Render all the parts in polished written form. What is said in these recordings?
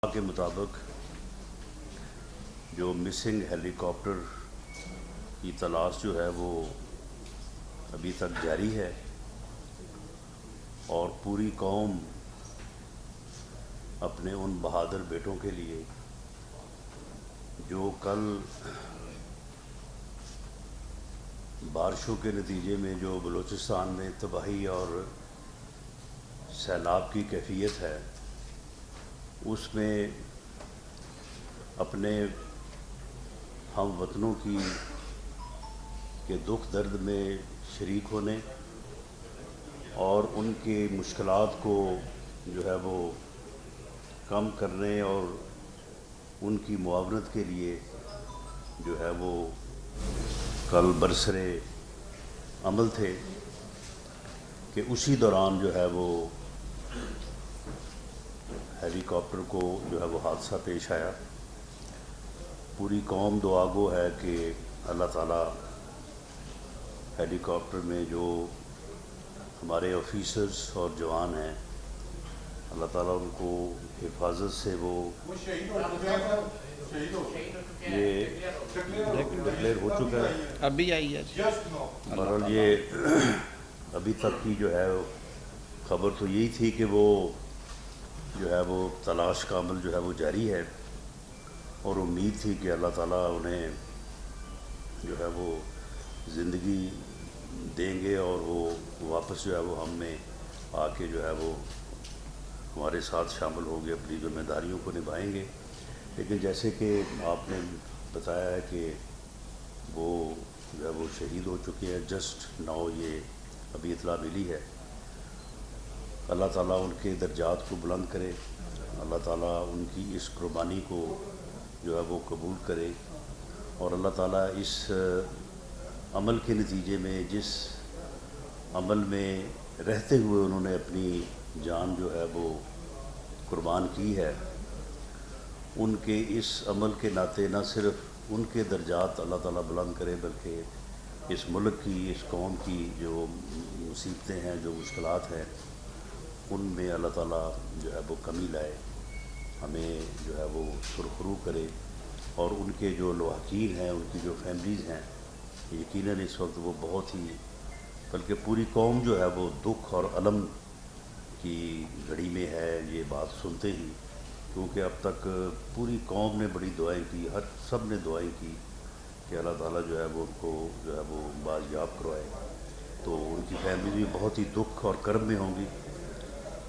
کے مطابق جو مسنگ ہیلی کاپٹر کی تلاش جو ہے وہ ابھی تک جاری ہے اور پوری قوم اپنے ان بہادر بیٹوں کے لیے جو کل بارشوں کے نتیجے میں جو بلوچستان میں تباہی اور سیلاب کی کیفیت ہے اس میں اپنے ہم وطنوں کے دکھ درد میں شریک ہونے اور ان کی مشکلات کو جو ہے وہ کم کرنے اور ان کی معاونت کے لیے جو ہے وہ کل برسرے عمل تھے کہ اسی دوران جو ہے وہ ہیلی کاپٹر کو جو ہے وہ حادثہ پیش آیا۔ پوری قوم دعا گو ہے کہ اللہ تعالیٰ ہیلی کاپٹر میں جو ہمارے آفیسرز اور جوان ہیں اللہ تعالیٰ ان کو حفاظت سے وہ یہ ڈکلیئر ہو چکا ہے ابھی آئی ہے بہرحال یہ ابھی تک کی جو ہے خبر تو یہی تھی کہ وہ جو ہے وہ تلاش کا عمل جو ہے وہ جاری ہے اور امید تھی کہ اللہ تعالیٰ انہیں جو ہے وہ زندگی دیں گے اور وہ واپس جو ہے وہ ہم میں آ کے جو ہے وہ ہمارے ساتھ شامل ہو گئے، اپنی ذمہ داریوں کو نبھائیں گے۔ لیکن جیسے کہ آپ نے بتایا ہے کہ وہ جو ہے وہ شہید ہو چکے ہیں، جسٹ ناؤ یہ ابھی اطلاع ملی ہے۔ اللہ تعالیٰ ان کے درجات کو بلند کرے، اللہ تعالیٰ ان کی اس قربانی کو جو ہے وہ قبول کرے اور اللہ تعالیٰ اس عمل کے نتیجے میں جس عمل میں رہتے ہوئے انہوں نے اپنی جان جو ہے وہ قربان کی ہے، ان کے اس عمل کے ناطے نہ صرف ان کے درجات اللہ تعالیٰ بلند کرے بلکہ اس ملک کی، اس قوم کی جو مصیبتیں ہیں، جو مشکلات ہیں، ان میں اللہ تعالیٰ جو ہے وہ کمی لائے، ہمیں جو ہے وہ سرخرو کرے اور ان کے جو لواحقین ہیں، ان کی جو فیملیز ہیں، یقیناً اس وقت وہ بہت ہی بلکہ پوری قوم جو ہے وہ دکھ اور الم کی گھڑی میں ہے یہ بات سنتے ہی، کیونکہ اب تک پوری قوم نے بڑی دعائیں کی، سب نے دعائیں کی کہ اللہ تعالیٰ جو ہے وہ ان کو جو ہے وہ بازیاب کروائے، تو ان کی فیملی بھی بہت ہی دکھ اور کرب میں ہوں گی۔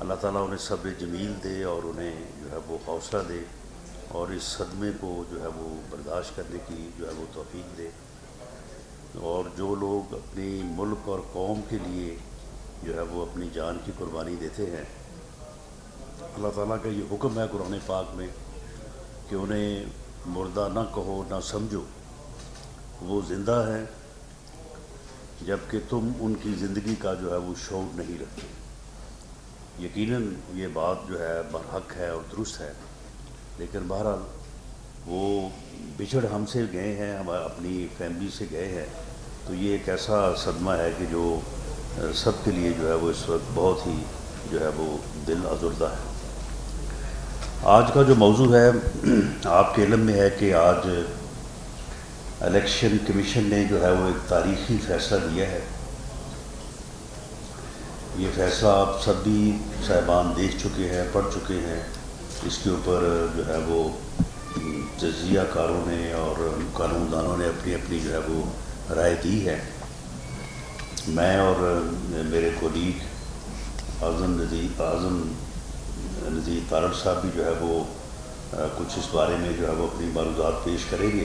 اللہ تعالیٰ انہیں صبر جمیل دے اور انہیں جو ہے وہ حوصلہ دے اور اس صدمے کو جو ہے وہ برداشت کرنے کی جو ہے وہ توفیق دے، اور جو لوگ اپنی ملک اور قوم کے لیے جو ہے وہ اپنی جان کی قربانی دیتے ہیں، اللہ تعالیٰ کا یہ حکم ہے قرآن پاک میں کہ انہیں مردہ نہ کہو نہ سمجھو، وہ زندہ ہیں جبکہ تم ان کی زندگی کا جو ہے وہ شعور نہیں رکھتے۔ یقیناً یہ بات جو ہے برحق ہے اور درست ہے، لیکن بہرحال وہ بچھڑ ہم سے گئے ہیں، ہم اپنی فیملی سے گئے ہیں، تو یہ ایک ایسا صدمہ ہے کہ جو سب کے لیے جو ہے وہ اس وقت بہت ہی جو ہے وہ دل ازردہ ہے۔ آج کا جو موضوع ہے آپ کے علم میں ہے کہ آج الیکشن کمیشن نے جو ہے وہ ایک تاریخی فیصلہ دیا ہے۔ یہ فیصلہ آپ سب بھی صاحبان دیکھ چکے ہیں، پڑھ چکے ہیں، اس کے اوپر جو ہے وہ تجزیہ کاروں نے اور قانون دانوں نے اپنی اپنی جو ہے وہ رائے دی ہے۔ میں اور میرے کولیگ اعظم نذیر تارڑ صاحب بھی جو ہے وہ کچھ اس بارے میں جو ہے وہ اپنی معلومات پیش کریں گے،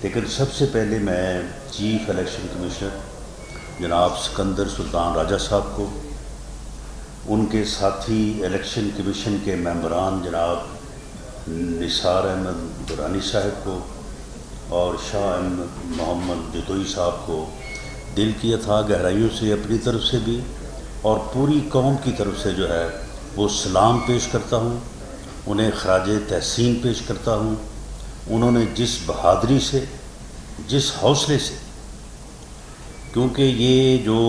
لیکن سب سے پہلے میں چیف الیکشن کمشنر جناب سکندر سلطان راجہ صاحب کو، ان کے ساتھی الیکشن کمیشن کے ممبران جناب نثار احمد درانی صاحب کو اور شاہ احمد محمد جتوئی صاحب کو دل کی اتھاہ گہرائیوں سے اپنی طرف سے بھی اور پوری قوم کی طرف سے جو ہے وہ سلام پیش کرتا ہوں، انہیں خراج تحسین پیش کرتا ہوں۔ انہوں نے جس بہادری سے، جس حوصلے سے، کیونکہ یہ جو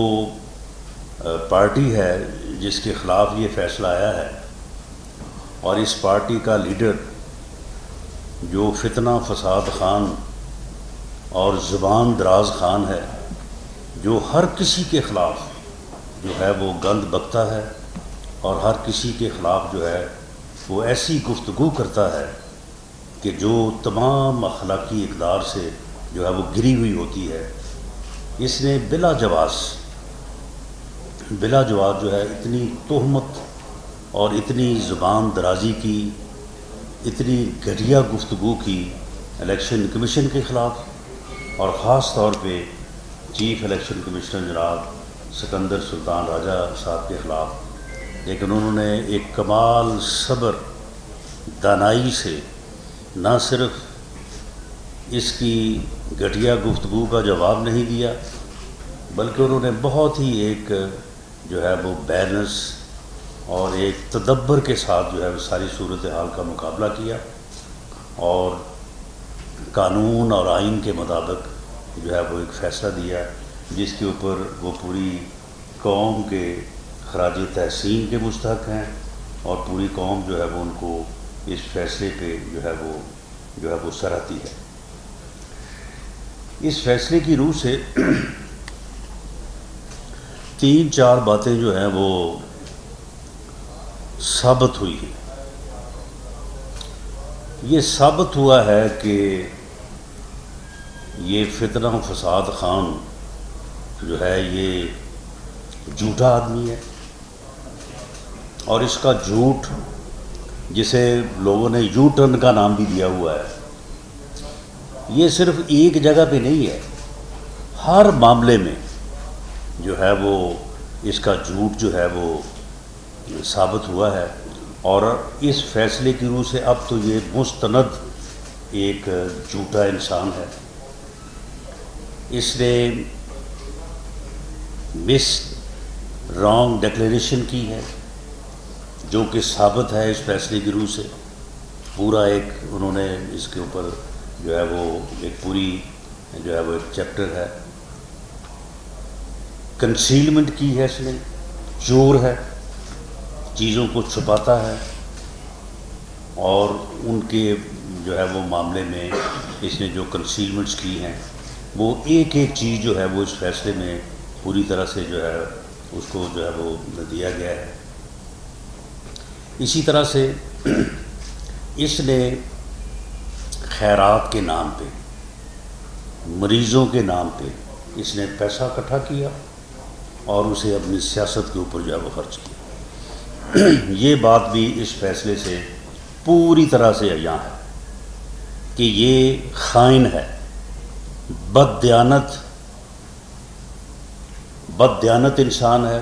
پارٹی ہے جس کے خلاف یہ فیصلہ آیا ہے اور اس پارٹی کا لیڈر جو فتنہ فساد خان اور زبان دراز خان ہے، جو ہر کسی کے خلاف جو ہے وہ گند بکتا ہے اور ہر کسی کے خلاف جو ہے وہ ایسی گفتگو کرتا ہے کہ جو تمام اخلاقی اقدار سے جو ہے وہ گری ہوئی ہوتی ہے، اس نے بلا جواز جو ہے اتنی تہمت اور اتنی زبان درازی کی، اتنی گھٹیا گفتگو کی الیکشن کمیشن کے خلاف اور خاص طور پہ چیف الیکشن کمشنر جناب سکندر سلطان راجہ صاحب کے خلاف، لیکن انہوں نے ایک کمال صبر دانائی سے نہ صرف اس کی گھٹیا گفتگو کا جواب نہیں دیا، بلکہ انہوں نے بہت ہی ایک جو ہے وہ بیلنس اور ایک تدبر کے ساتھ جو ہے وہ ساری صورتحال کا مقابلہ کیا اور قانون اور آئین کے مطابق جو ہے وہ ایک فیصلہ دیا، جس کے اوپر وہ پوری قوم کے خراج تحسین کے مستحق ہیں اور پوری قوم جو ہے وہ ان کو اس فیصلے پہ جو ہے وہ سراہتی ہے۔ اس فیصلے کی روح سے 3-4 باتیں جو ہیں وہ ثابت ہوئی ہیں۔ یہ ثابت ہوا ہے کہ یہ فتنہ فساد خان جو ہے یہ جھوٹا آدمی ہے، اور اس کا جھوٹ، جسے لوگوں نے یو ٹرن کا نام بھی دیا ہوا ہے، یہ صرف ایک جگہ پہ نہیں ہے، ہر معاملے میں جو ہے وہ اس کا جھوٹ جو ہے وہ ثابت ہوا ہے، اور اس فیصلے کی روح سے اب تو یہ مستند ایک جھوٹا انسان ہے۔ اس نے مس رانگ ڈکلیریشن کی ہے، جو کہ ثابت ہے اس فیصلے کی روح سے۔ پورا ایک انہوں نے اس کے اوپر جو ہے وہ ایک پوری جو ہے وہ ایک چیپٹر ہے۔ کنسیلمنٹ کی ہے اس نے، چور ہے، چیزوں کو چھپاتا ہے، اور ان کے جو ہے وہ معاملے میں اس نے جو کنسیلمنٹس کی ہیں وہ ایک ایک چیز جو ہے وہ اس فیصلے میں پوری طرح سے جو ہے اس کو جو ہے وہ دیا گیا ہے۔ اسی طرح سے اس نے خیرات کے نام پہ، مریضوں کے نام پہ اس نے پیسہ اکٹھا کیا اور اسے اپنی سیاست کے اوپر جو ہے وہ خرچ کیا۔ یہ بات بھی اس فیصلے سے پوری طرح سے عیاں ہے کہ یہ خائن ہے، بددیانت انسان ہے۔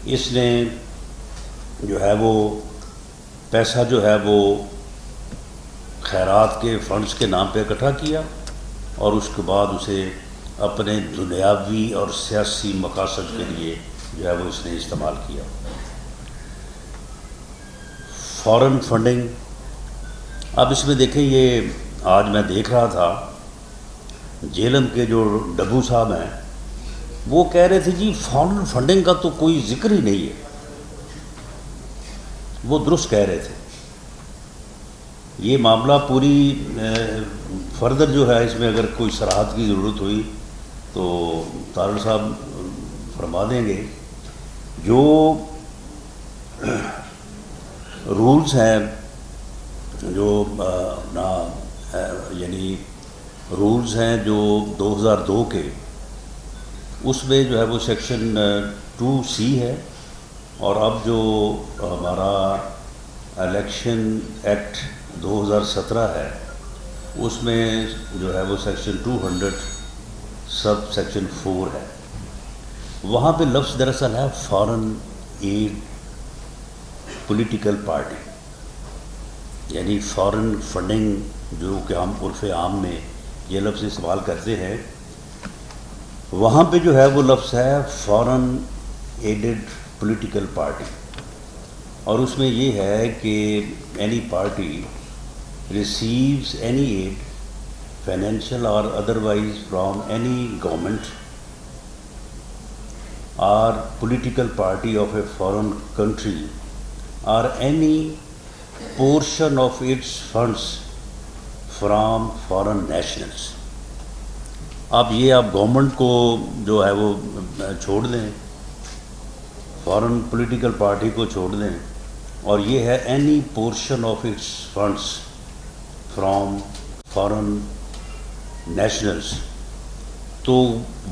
اس نے جو ہے وہ پیسہ جو ہے وہ خیرات کے فنڈز کے نام پہ اکٹھا کیا، اور اس کے بعد اسے اپنے دنیاوی اور سیاسی مقاصد کے لیے جو ہے وہ اس نے استعمال کیا۔ فارن فنڈنگ، اب اس میں دیکھیں، یہ آج میں دیکھ رہا تھا جیلم کے جو ڈبو صاحب ہیں، وہ کہہ رہے تھے جی فارن فنڈنگ کا تو کوئی ذکر ہی نہیں ہے۔ وہ درست کہہ رہے تھے۔ یہ معاملہ پوری فردر جو ہے اس میں اگر کوئی صراحت کی ضرورت ہوئی تو طارق صاحب فرما دیں گے۔ جو رولز ہیں، جو یعنی رولز ہیں جو 2002 کے، اس میں جو ہے وہ سیکشن 2C ہے، اور اب جو ہمارا الیکشن ایکٹ 2017 ہے، اس میں جو ہے وہ سیکشن 200 سب سیکشن 4 ہے۔ وہاں پہ لفظ دراصل ہے فارن ایڈ پولیٹیکل پارٹی، یعنی فارن فنڈنگ جو کہ ہم عرف عام میں یہ لفظ استعمال کرتے ہیں، وہاں پہ جو ہے وہ لفظ ہے فارن ایڈڈ پولیٹیکل پارٹی، اور اس میں یہ ہے کہ any party receives any aid, financial or otherwise, from any government or political party of a foreign country or any portion of its funds from foreign nationals. اب یہ آپ government کو جو ہے وہ چھوڑ دیں, فارن پولیٹیکل پارٹی کو چھوڑ دیں, اور یہ ہے any portion of its funds from foreign nationals, تو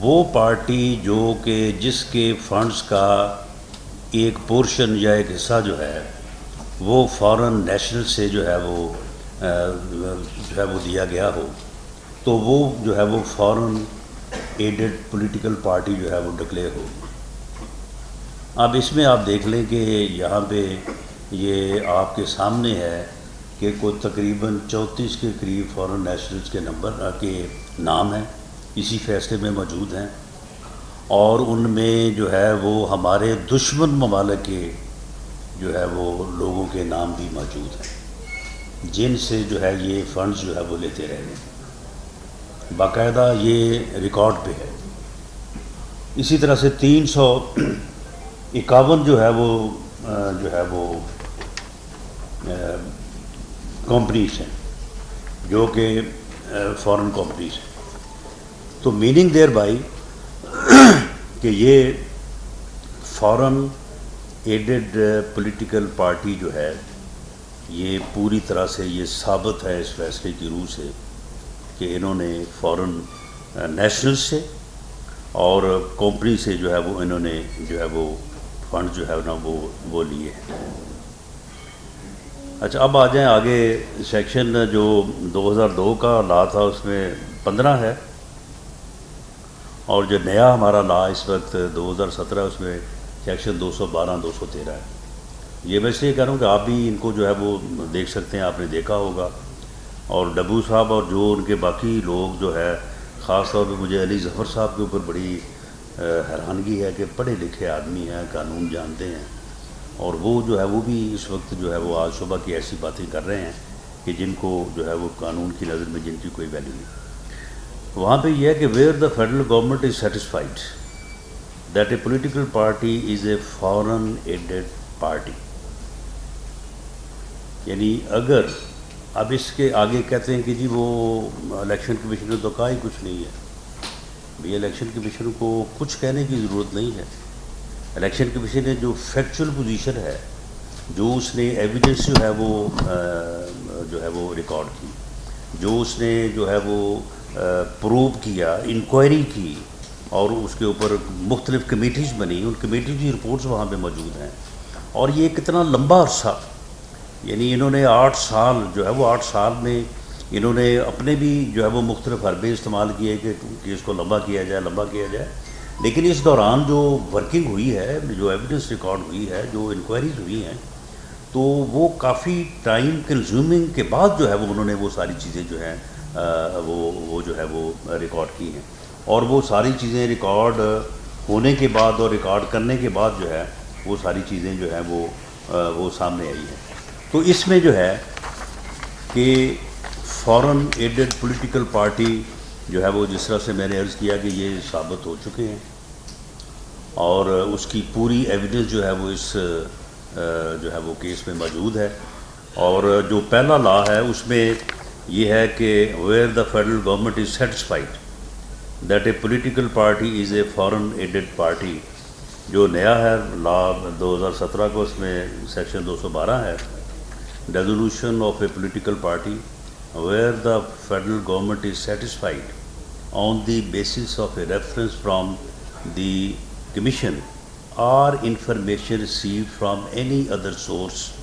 وہ پارٹی جو کہ جس کے فنڈس کا ایک پورشن یا ایک حصہ جو ہے وہ فارن نیشنل سے جو ہے وہ دیا گیا ہو, تو وہ جو ہے وہ فارن ایڈڈ پولیٹیکل پارٹی جو ہے وہ ڈکلیئر ہوگی. اب اس میں آپ دیکھ لیں کہ یہاں پہ یہ آپ کے سامنے ہے کہ کوئی تقریباً 34 کے قریب فارن نیشنلز کے نمبر کے نام ہیں, اسی فیصلے میں موجود ہیں, اور ان میں جو ہے وہ ہمارے دشمن ممالک کے جو ہے وہ لوگوں کے نام بھی موجود ہیں جن سے جو ہے یہ فنڈز جو ہے وہ لیتے رہے ہیں. باقاعدہ یہ ریکارڈ پہ ہے. اسی طرح سے 351 جو ہے وہ کمپنیز ہیں جو کہ فارن کمپنیز ہیں. تو میننگ دیر بائی کہ یہ فارن ایڈڈ پولیٹیکل پارٹی جو ہے یہ پوری طرح سے یہ ثابت ہے اس فیصلے کی روح سے کہ انہوں نے فارن نیشنل سے اور کمپنی سے جو ہے وہ انہوں نے جو ہے وہ فنڈ جو ہے نا وہ لیے ہیں. اچھا, اب آ جائیں آگے. سیکشن جو 2002 کا لا تھا اس میں 15 ہے, اور جو نیا ہمارا لا اس وقت 2017 اس میں سیکشن 212 213 ہے. یہ میں اس لیے کہہ رہا ہوں کہ آپ بھی ان کو جو ہے وہ دیکھ سکتے ہیں, آپ نے دیکھا ہوگا. اور ڈبو صاحب اور جو ان کے باقی لوگ جو ہے, خاص طور پہ مجھے علی ظفر صاحب کے اوپر بڑی حیرانگی ہے کہ پڑھے لکھے آدمی ہیں, قانون جانتے ہیں, اور وہ جو ہے وہ بھی اس وقت جو ہے وہ آج صبح کی ایسی باتیں کر رہے ہیں کہ جن کو جو ہے وہ قانون کی نظر میں جن کی کوئی ویلیو نہیں. وہاں پہ یہ ہے کہ where the federal government is satisfied that a political party is a foreign added party, یعنی اگر اب اس کے آگے کہتے ہیں کہ جی وہ الیکشن کمیشن نے تو کہا ہی کچھ نہیں ہے. بھئی الیکشن کمیشن کو کچھ کہنے کی ضرورت نہیں ہے. الیکشن کمیشن نے جو فیکچول پوزیشن ہے, جو اس نے ایویڈنس جو ہے وہ ریکارڈ کی, جو اس نے جو ہے وہ پروو کیا, انکوائری کی, اور اس کے اوپر مختلف کمیٹیز بنی, ان کمیٹیز کی رپورٹس وہاں پہ موجود ہیں. اور یہ کتنا لمبا عرصہ, یعنی انہوں نے 8 سال جو ہے وہ 8 سال میں انہوں نے اپنے بھی جو ہے وہ مختلف حربے استعمال کیے کہ اس کو لمبا کیا جائے. لیکن اس دوران جو ورکنگ ہوئی ہے, جو ایویڈنس ریکارڈ ہوئی ہے, جو انکوائریز ہوئی ہیں, تو وہ کافی ٹائم کنزیومنگ کے بعد جو ہے وہ انہوں نے وہ ساری چیزیں جو ہیں وہ جو ہے وہ ریکارڈ کی ہیں. اور وہ ساری چیزیں ریکارڈ ہونے کے بعد اور ریکارڈ کرنے کے بعد جو ہے وہ ساری چیزیں جو ہیں وہ سامنے آئی ہیں. تو اس میں جو ہے کہ فارن ایڈڈ پولیٹیکل پارٹی جو ہے وہ جس طرح سے میں نے عرض کیا کہ یہ ثابت ہو چکے ہیں, اور اس کی پوری ایویڈنس جو ہے وہ اس جو ہے وہ کیس میں موجود ہے. اور جو پہلا لا ہے اس میں یہ ہے کہ where the federal government is satisfied that a political party is a foreign added party, جو نیا ہے لا 2017 کو, اس میں سیکشن 212 ہے. Dissolution of a political party where the federal government is satisfied on the basis of a reference from the Commission or information received from any other source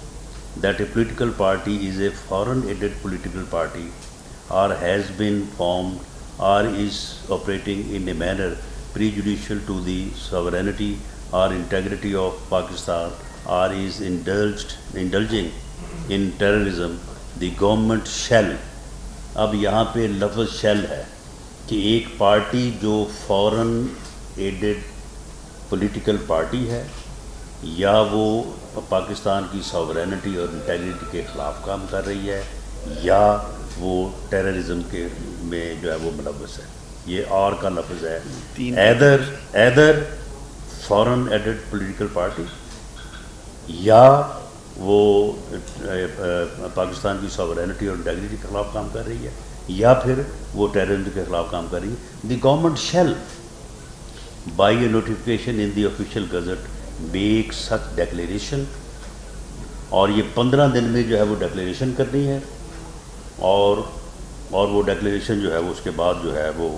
that a political party is a foreign aided political party or has been formed or is operating in a manner prejudicial to the sovereignty or integrity of Pakistan or is indulging in terrorism the government shell. اب یہاں پہ لفظ shell ہے کہ ایک party جو foreign added political party ہے یا وہ پاکستان کی ساورینٹی اور انٹیگریٹی کے خلاف کام کر رہی ہے یا وہ ٹیررزم کے میں جو ہے وہ ملوث ہے. یہ اور کا لفظ ہے, either foreign added political party یا وہ پاکستان کی ساورینٹی اور انٹیگریٹی کے خلاف کام کر رہی ہے یا پھر وہ ٹیررزم کے خلاف کام کر رہی ہے. The government shell by a notification in the official gazette make such declaration, اور یہ 15 دن میں جو ہے وہ ڈیکلیریشن کرنی ہے, اور وہ ڈیکلیریشن جو ہے وہ اس کے بعد جو ہے وہ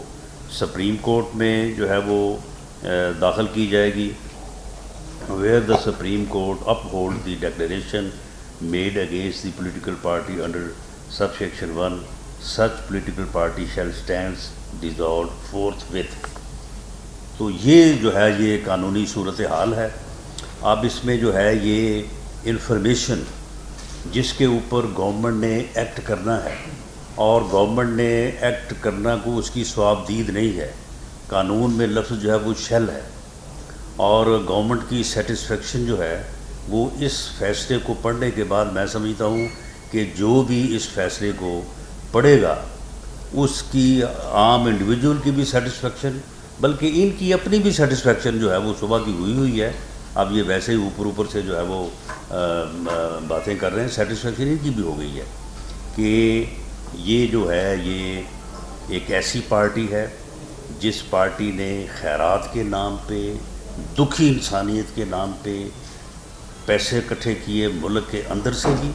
سپریم کورٹ میں جو ہے وہ داخل کی جائے گی, where the Supreme Court uphold the declaration made against the political party under sub section 1, such political party shall stands dissolved forthwith. تو یہ جو ہے یہ قانونی صورتحال ہے. اب اس میں جو ہے یہ انفارمیشن جس کے اوپر گورنمنٹ نے ایکٹ کرنا ہے, اور گورنمنٹ نے ایکٹ کرنا کو اس کی صوابدید نہیں ہے. قانون میں لفظ جو ہے وہ شیل ہے, اور گورنمنٹ کی سیٹسفیکشن جو ہے وہ اس فیصلے کو پڑھنے کے بعد میں سمجھتا ہوں کہ جو بھی اس فیصلے کو پڑھے گا اس کی عام انڈیویجول کی بھی سیٹسفیکشن, بلکہ ان کی اپنی بھی سیٹسفیکشن جو ہے وہ صبح کی ہوئی ہے. اب یہ ویسے ہی اوپر سے جو ہے وہ باتیں کر رہے ہیں, سیٹسفیکشن ان کی بھی ہو گئی ہے کہ یہ جو ہے یہ ایک ایسی پارٹی ہے جس پارٹی نے خیرات کے نام پہ, دکھی انسانیت کے نام پہ پیسے اکٹھے کیے, ملک کے اندر سے بھی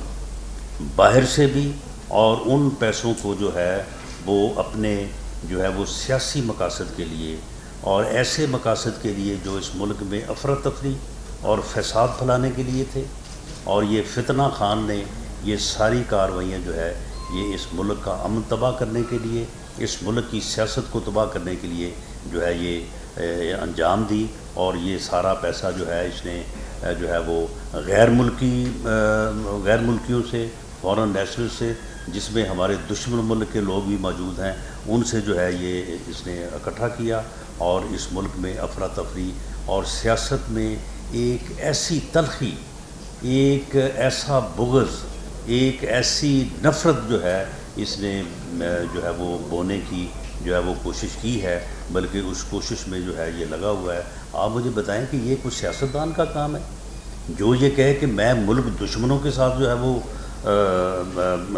باہر سے بھی, اور ان پیسوں کو جو ہے وہ اپنے جو ہے وہ سیاسی مقاصد کے لیے اور ایسے مقاصد کے لیے جو اس ملک میں افراتفری اور فساد پھیلانے کے لیے تھے. اور یہ فتنہ خان نے یہ ساری کارروائیاں جو ہے یہ اس ملک کا امن تباہ کرنے کے لیے, اس ملک کی سیاست کو تباہ کرنے کے لیے جو ہے یہ انجام دی. اور یہ سارا پیسہ جو ہے اس نے جو ہے وہ غیر ملکیوں سے, فارن نیشنل سے, جس میں ہمارے دشمن ملک کے لوگ بھی موجود ہیں, ان سے جو ہے یہ اس نے اکٹھا کیا, اور اس ملک میں افراتفری اور سیاست میں ایک ایسی تلخی, ایک ایسا بغض, ایک ایسی نفرت جو ہے اس نے جو ہے وہ بونے کی جو ہے وہ کوشش کی ہے, بلکہ اس کوشش میں جو ہے یہ لگا ہوا ہے. آپ مجھے بتائیں کہ یہ کچھ سیاستدان کا کام ہے جو یہ کہے کہ میں ملک دشمنوں کے ساتھ جو ہے وہ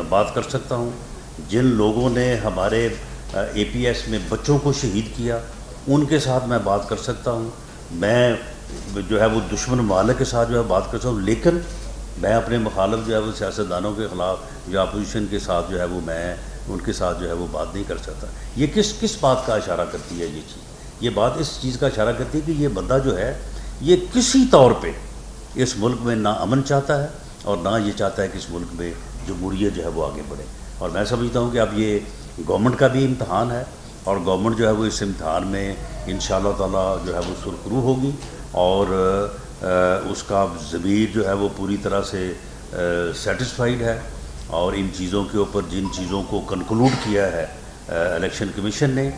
بات کر سکتا ہوں. جن لوگوں نے ہمارے اے پی ایس میں بچوں کو شہید کیا ان کے ساتھ میں بات کر سکتا ہوں, میں جو ہے وہ دشمن ممالک کے ساتھ جو ہے بات کر سکتا ہوں, لیکن میں اپنے مخالف جو ہے وہ سیاستدانوں کے خلاف یا اپوزیشن کے ساتھ جو ہے وہ میں ان کے ساتھ جو ہے وہ بات نہیں کر سکتا. یہ کس بات کا اشارہ کرتی ہے یہ چیز؟ یہ بات اس چیز کا اشارہ کرتی ہے کہ یہ بندہ جو ہے یہ کسی طور پہ اس ملک میں نہ امن چاہتا ہے اور نہ یہ چاہتا ہے کہ اس ملک میں جمہوریت جو ہے وہ آگے بڑھے. اور میں سمجھتا ہوں کہ اب یہ گورنمنٹ کا بھی امتحان ہے, اور گورنمنٹ جو ہے وہ اس امتحان میں انشاءاللہ تعالی جو ہے وہ سرخرو ہوگی, اور اس کا ضمیر جو ہے وہ پوری طرح سے سیٹسفائیڈ ہے. اور ان چیزوں کے اوپر جن چیزوں کو کنکلوڈ کیا ہے الیکشن کمیشن نے,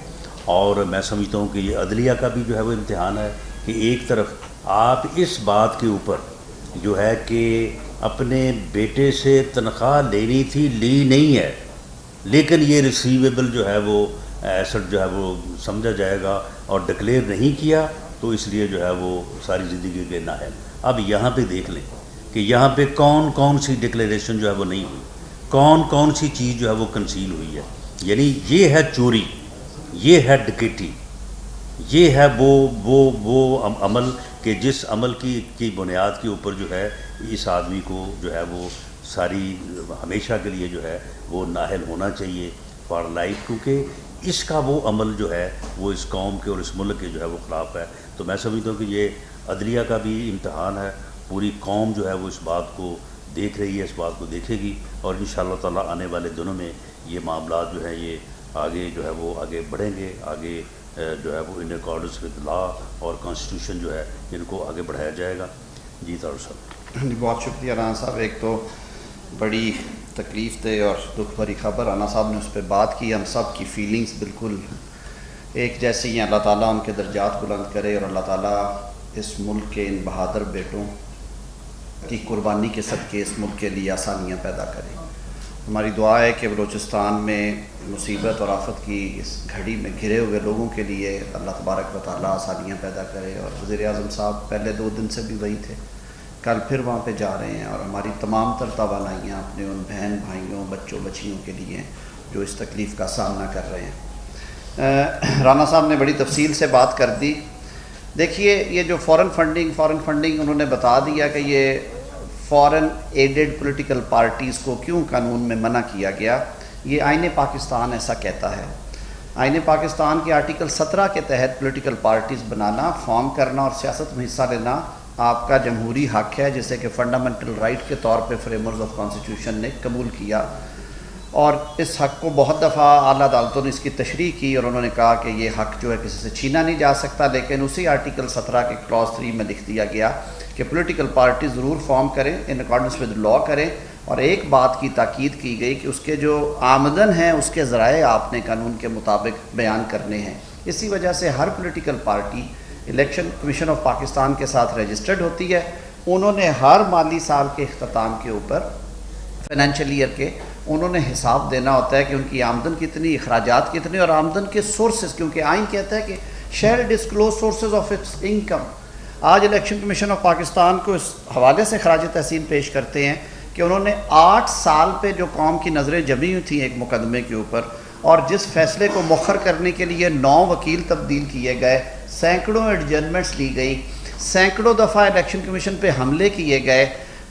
اور میں سمجھتا ہوں کہ یہ عدلیہ کا بھی جو ہے وہ امتحان ہے کہ ایک طرف آپ اس بات کے اوپر جو ہے کہ اپنے بیٹے سے تنخواہ لینی تھی, لی نہیں ہے, لیکن یہ ریسیویبل جو ہے وہ ایسٹ جو ہے وہ سمجھا جائے گا اور ڈکلیئر نہیں کیا, تو اس لیے جو ہے وہ ساری زندگی کے نااہل. اب یہاں پہ دیکھ لیں کہ یہاں پہ کون سی ڈکلیریشن جو ہے وہ نہیں ہوئی, کون سی چیز جو ہے وہ کنسیل ہوئی ہے. یعنی یہ ہے چوری, یہ ہے ڈکیٹی, یہ ہے وہ عمل کہ جس عمل کی بنیاد کے اوپر جو ہے اس آدمی کو جو ہے وہ ساری ہمیشہ کے لیے جو ہے وہ نااہل ہونا چاہیے فار لائف, کیونکہ اس کا وہ عمل جو ہے وہ اس قوم کے اور اس ملک کے جو ہے وہ خلاف ہے. تو میں سمجھتا ہوں کہ یہ عدلیہ کا بھی امتحان ہے. پوری قوم جو ہے وہ اس بات کو دیکھ رہی ہے, اس بات کو دیکھے گی, اور انشاءاللہ تعالی آنے والے دنوں میں یہ معاملات جو ہیں یہ آگے جو ہے وہ آگے بڑھیں گے, آگے جو ہے وہ ان اکارڈنس ود لا اور کانسٹیٹیوشن جو ہے ان کو آگے بڑھایا جائے گا. جی طاہر صاحب. جی بہت شکریہ رانا صاحب. ایک تو بڑی تکلیف دہ اور دکھ بھری خبر رانا صاحب نے اس پہ بات کی. ہم سب کی فیلنگز بالکل ایک جیسی ہیں. اللہ تعالیٰ ان کے درجات بلند کرے, اور اللہ تعالیٰ اس ملک کے ان بہادر بیٹوں کی قربانی کے صدقے اس ملک کے لیے آسانیاں پیدا کرے. ہماری دعا ہے کہ بلوچستان میں مصیبت اور آفت کی اس گھڑی میں گھرے ہوئے لوگوں کے لیے اللہ تبارک و تعالیٰ آسانیاں پیدا کرے. اور وزیر اعظم صاحب پہلے 2 دن سے بھی وہی تھے, کل پھر وہاں پہ جا رہے ہیں، اور ہماری تمام تر توانائیاں اپنے ان بہن بھائیوں بچوں بچیوں کے لیے جو اس تکلیف کا سامنا کر رہے ہیں۔ رانا صاحب نے بڑی تفصیل سے بات کر دی۔ دیکھیے یہ جو فورن فنڈنگ انہوں نے بتا دیا کہ یہ فورن ایڈڈ پولیٹیکل پارٹیز کو کیوں قانون میں منع کیا گیا۔ یہ آئین پاکستان ایسا کہتا ہے۔ آئین پاکستان کے آرٹیکل 17 کے تحت پولیٹیکل پارٹیز بنانا، فارم کرنا اور سیاست میں حصہ لینا آپ کا جمہوری حق ہے، جسے کہ فنڈامنٹل رائٹ کے طور پہ فریمرز آف کانسٹیٹیوشن نے قبول کیا، اور اس حق کو بہت دفعہ اعلیٰ عدالتوں نے اس کی تشریح کی، اور انہوں نے کہا کہ یہ حق جو ہے کسی سے چھینا نہیں جا سکتا۔ لیکن اسی آرٹیکل 17 کے کلاس 3 میں لکھ دیا گیا کہ پولیٹیکل پارٹی ضرور فارم کریں، ان اکارڈنس ود لا کریں، اور ایک بات کی تاکید کی گئی کہ اس کے جو آمدن ہیں اس کے ذرائع آپ نے قانون کے مطابق بیان کرنے ہیں۔ اسی وجہ سے ہر political party election commission of Pakistan کے ساتھ رجسٹرڈ ہوتی ہے۔ انہوں نے ہر مالی سال کے اختتام کے اوپر فائنینشیل ایئر کے انہوں نے حساب دینا ہوتا ہے کہ ان کی آمدن کتنی، اخراجات کتنے، اور آمدن کے سورسز، کیونکہ آئین کہتا ہے کہ share disclose sources of its income. آج الیکشن کمیشن آف پاکستان کو اس حوالے سے خراج تحسین پیش کرتے ہیں کہ انہوں نے 8 سال پہ جو قوم کی نظریں جمی ہوئی تھیں ایک مقدمے کے اوپر، اور جس فیصلے کو مؤخر کرنے کے لیے 9 وکیل تبدیل کیے گئے، سینکڑوں ایڈجرمنٹس لی گئی، سینکڑوں دفعہ الیکشن کمیشن پہ حملے کیے گئے،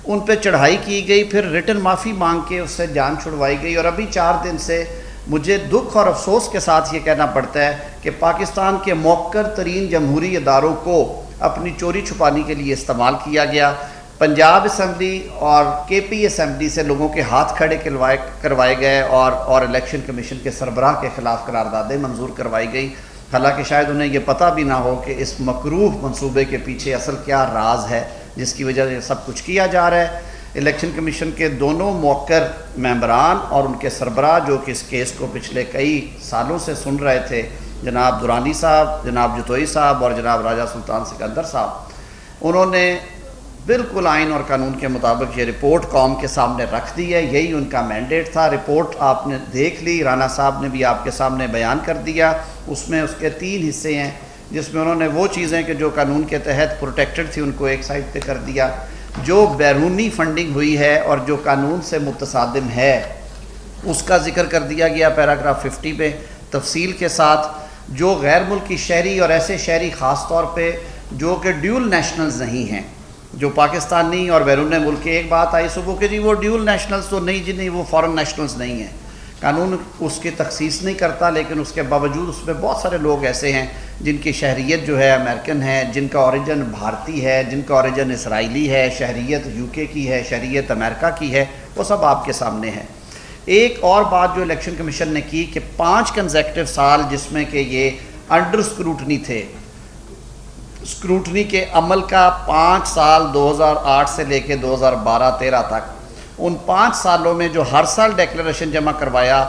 ان پہ چڑھائی کی گئی، پھر ریٹن معافی مانگ کے اس سے جان چھڑوائی گئی، اور ابھی 4 دن سے مجھے دکھ اور افسوس کے ساتھ یہ کہنا پڑتا ہے کہ پاکستان کے موقر ترین جمہوری اداروں کو اپنی چوری چھپانے کے لیے استعمال کیا گیا۔ پنجاب اسمبلی اور کے پی اسمبلی سے لوگوں کے ہاتھ کھڑے کروائے گئے، اور الیکشن کمیشن کے سربراہ کے خلاف قراردادیں منظور کروائی گئی، حالانکہ شاید انہیں یہ پتہ بھی نہ ہو کہ اس مکروہ منصوبے کے پیچھے اصل کیا راز ہے جس کی وجہ سے سب کچھ کیا جا رہا ہے۔ الیکشن کمیشن کے دونوں موقر ممبران اور ان کے سربراہ جو کہ اس کیس کو پچھلے کئی سالوں سے سن رہے تھے، جناب دورانی صاحب، جناب جتوئی صاحب اور جناب راجہ سلطان سکندر صاحب، انہوں نے بالکل آئین اور قانون کے مطابق یہ رپورٹ قوم کے سامنے رکھ دی ہے۔ یہی ان کا مینڈیٹ تھا۔ رپورٹ آپ نے دیکھ لی، رانا صاحب نے بھی آپ کے سامنے بیان کر دیا۔ اس میں اس کے 3 حصے ہیں، جس میں انہوں نے وہ چیزیں کہ جو قانون کے تحت پروٹیکٹڈ تھی ان کو ایک سائڈ پہ کر دیا، جو بیرونی فنڈنگ ہوئی ہے اور جو قانون سے متصادم ہے اس کا ذکر کر دیا گیا پیراگراف 50 پہ تفصیل کے ساتھ۔ جو غیر ملکی شہری اور ایسے شہری خاص طور پہ جو کہ ڈیول نیشنلز نہیں ہیں، جو پاکستانی اور بیرون ملک، ایک بات آئی صبح کہ جی وہ ڈیول نیشنلز تو نہیں، جی نہیں وہ فارن نیشنلز نہیں ہیں، قانون اس کی تخصیص نہیں کرتا، لیکن اس کے باوجود اس میں بہت سارے لوگ ایسے ہیں جن کی شہریت جو ہے امریکن ہے، جن کا اوریجن بھارتی ہے، جن کا اوریجن اسرائیلی ہے، شہریت UK کی ہے، شہریت امریکہ کی ہے، وہ سب آپ کے سامنے ہے۔ ایک اور بات جو الیکشن کمیشن نے کی کہ 5 کنزیکٹیو سال جس میں کہ یہ انڈر اسکروٹنی تھے، اسکروٹنی کے عمل کا 5 سال 2008 سے لے کے 2012-13 تک، ان 5 سالوں میں جو ہر سال ڈیکلیریشن جمع کروایا،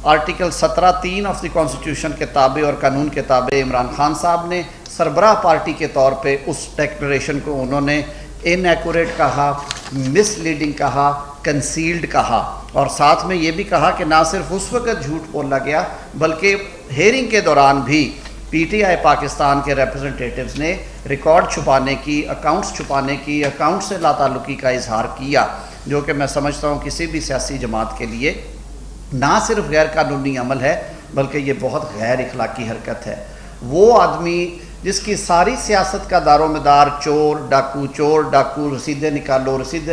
آرٹیکل 17(3) آف دی کانسٹیٹیوشن کے تابع اور قانون کے تابع عمران خان صاحب نے سربراہ پارٹی کے طور پہ اس ڈیکلیریشن کو انہوں نے ان ایکوریٹ کہا، مس لیڈنگ کہا، کنسیلڈ کہا، اور ساتھ میں یہ بھی کہا کہ نہ صرف اس وقت جھوٹ بولا گیا بلکہ ہیئرنگ کے دوران بھی PTI پاکستان کے ریپرزنٹیٹیوز نے ریکارڈ چھپانے کی، اکاؤنٹس چھپانے کی، اکاؤنٹ سے لا تعلقی کا اظہار کیا، جو کہ میں سمجھتا ہوں کسی بھی سیاسی جماعت کے لیے نہ صرف غیر قانونی عمل ہے بلکہ یہ بہت غیر اخلاقی حرکت ہے۔ وہ آدمی جس کی ساری سیاست کا دار و مدار چور ڈاکو، رسیدیں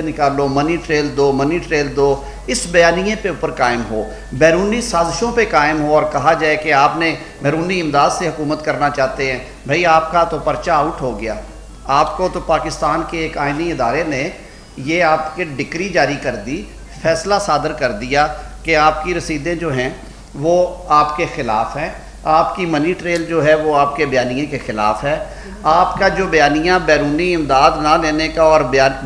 نکالو، منی ٹریل دو، اس بیانیے پہ اوپر قائم ہو، بیرونی سازشوں پہ قائم ہو، اور کہا جائے کہ آپ نے بیرونی امداد سے حکومت کرنا چاہتے ہیں۔ بھئی آپ کا تو پرچہ آؤٹ ہو گیا، آپ کو تو پاکستان کے ایک آئینی ادارے نے یہ آپ کے ڈکری جاری کر دی، فیصلہ صادر کر دیا کہ آپ کی رسیدیں جو ہیں وہ آپ کے خلاف ہیں، آپ کی منی ٹریل جو ہے وہ آپ کے بیانیے کے خلاف ہے، آپ کا جو بیانیہ بیرونی امداد نہ لینے کا اور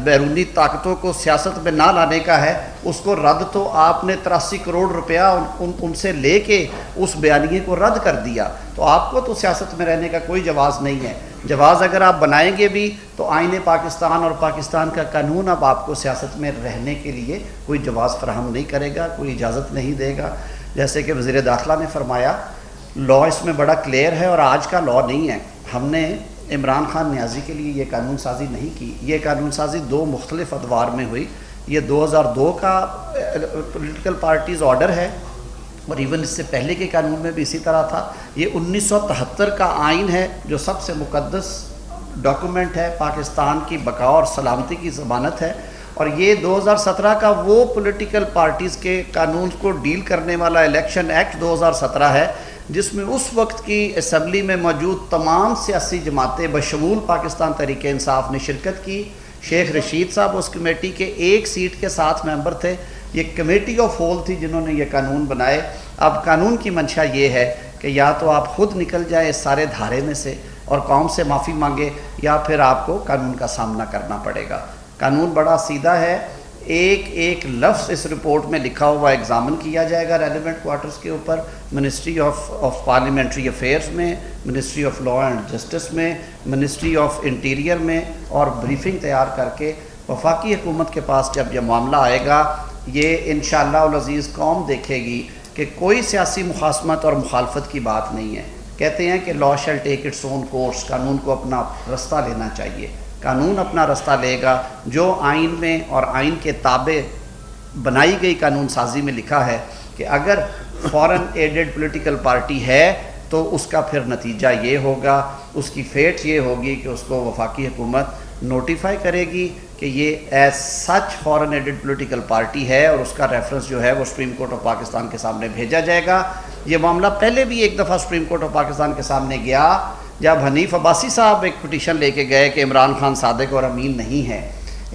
بیرونی طاقتوں کو سیاست میں نہ لانے کا ہے، اس کو رد تو آپ نے 83 کروڑ روپیہ ان سے لے کے اس بیانیے کو رد کر دیا، تو آپ کو تو سیاست میں رہنے کا کوئی جواز نہیں ہے۔ جواز اگر آپ بنائیں گے بھی تو آئین پاکستان اور پاکستان کا قانون اب آپ کو سیاست میں رہنے کے لیے کوئی جواز فراہم نہیں کرے گا، کوئی اجازت نہیں دے گا۔ جیسے کہ وزیر داخلہ نے فرمایا لا اس میں بڑا کلیئر ہے اور آج کا لا نہیں ہے۔ ہم نے عمران خان نیازی کے لیے یہ قانون سازی نہیں کی. یہ قانون سازی دو مختلف ادوار میں ہوئی. یہ 2002 کا پولیٹیکل پارٹیز آرڈر ہے اور ایون اس سے پہلے کے قانون میں بھی اسی طرح تھا. یہ 1973 کا آئین ہے جو سب سے مقدس ڈاکومنٹ ہے, پاکستان کی بقا اور سلامتی کی ضمانت ہے. اور یہ 2017 کا وہ پولیٹیکل پارٹیز کے قانون کو ڈیل کرنے والا الیکشن ایکٹ 2017 ہے جس میں اس وقت کی اسمبلی میں موجود تمام سیاسی جماعتیں بشمول پاکستان تحریک انصاف نے شرکت کی. شیخ رشید صاحب اس کمیٹی کے 1 سیٹ کے ساتھ ممبر تھے. یہ کمیٹی آف ہول تھی جنہوں نے یہ قانون بنائے. اب قانون کی منشا یہ ہے کہ یا تو آپ خود نکل جائیں اس سارے دھارے میں سے اور قوم سے معافی مانگے, یا پھر آپ کو قانون کا سامنا کرنا پڑے گا. قانون بڑا سیدھا ہے. ایک ایک لفظ اس رپورٹ میں لکھا ہوا ایگزامن کیا جائے گا ریلیونٹ کوارٹرز کے اوپر, منسٹری آف پارلیمنٹری افیئرز میں, ministry of law and justice میں, منسٹری آف انٹیریئر میں, اور بریفنگ تیار کر کے وفاقی حکومت کے پاس جب یہ معاملہ آئے گا, یہ انشاءاللہ العزیز قوم دیکھے گی کہ کوئی سیاسی مخاصمت اور مخالفت کی بات نہیں ہے. کہتے ہیں کہ لا شیل ٹیک اٹس اون کورس, قانون کو اپنا رستہ لینا چاہیے. قانون اپنا رستہ لے گا. جو آئین میں اور آئین کے تابع بنائی گئی قانون سازی میں لکھا ہے کہ اگر فورن ایڈڈ پولیٹیکل پارٹی ہے تو اس کا پھر نتیجہ یہ ہوگا, اس کی فیٹ یہ ہوگی کہ اس کو وفاقی حکومت نوٹیفائی کرے گی کہ یہ ایز سچ فورن ایڈڈ پولیٹیکل پارٹی ہے, اور اس کا ریفرنس جو ہے وہ سپریم کورٹ آف پاکستان کے سامنے بھیجا جائے گا. یہ معاملہ پہلے بھی ایک دفعہ سپریم کورٹ آف پاکستان کے سامنے گیا جب حنیف عباسی صاحب ایک پٹیشن لے کے گئے کہ عمران خان صادق اور امین نہیں ہے,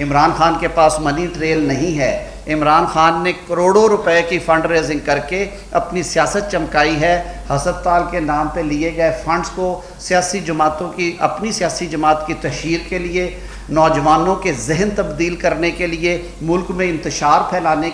عمران خان کے پاس منی ٹریل نہیں ہے, عمران خان نے کروڑوں روپے کی فنڈ ریزنگ کر کے اپنی سیاست چمکائی ہے. ہسپتال کے نام پہ لیے گئے فنڈز کو سیاسی جماعتوں کی, اپنی سیاسی جماعت کی تشہیر کے لیے, نوجوانوں کے ذہن تبدیل کرنے کے لیے, ملک میں انتشار پھیلانے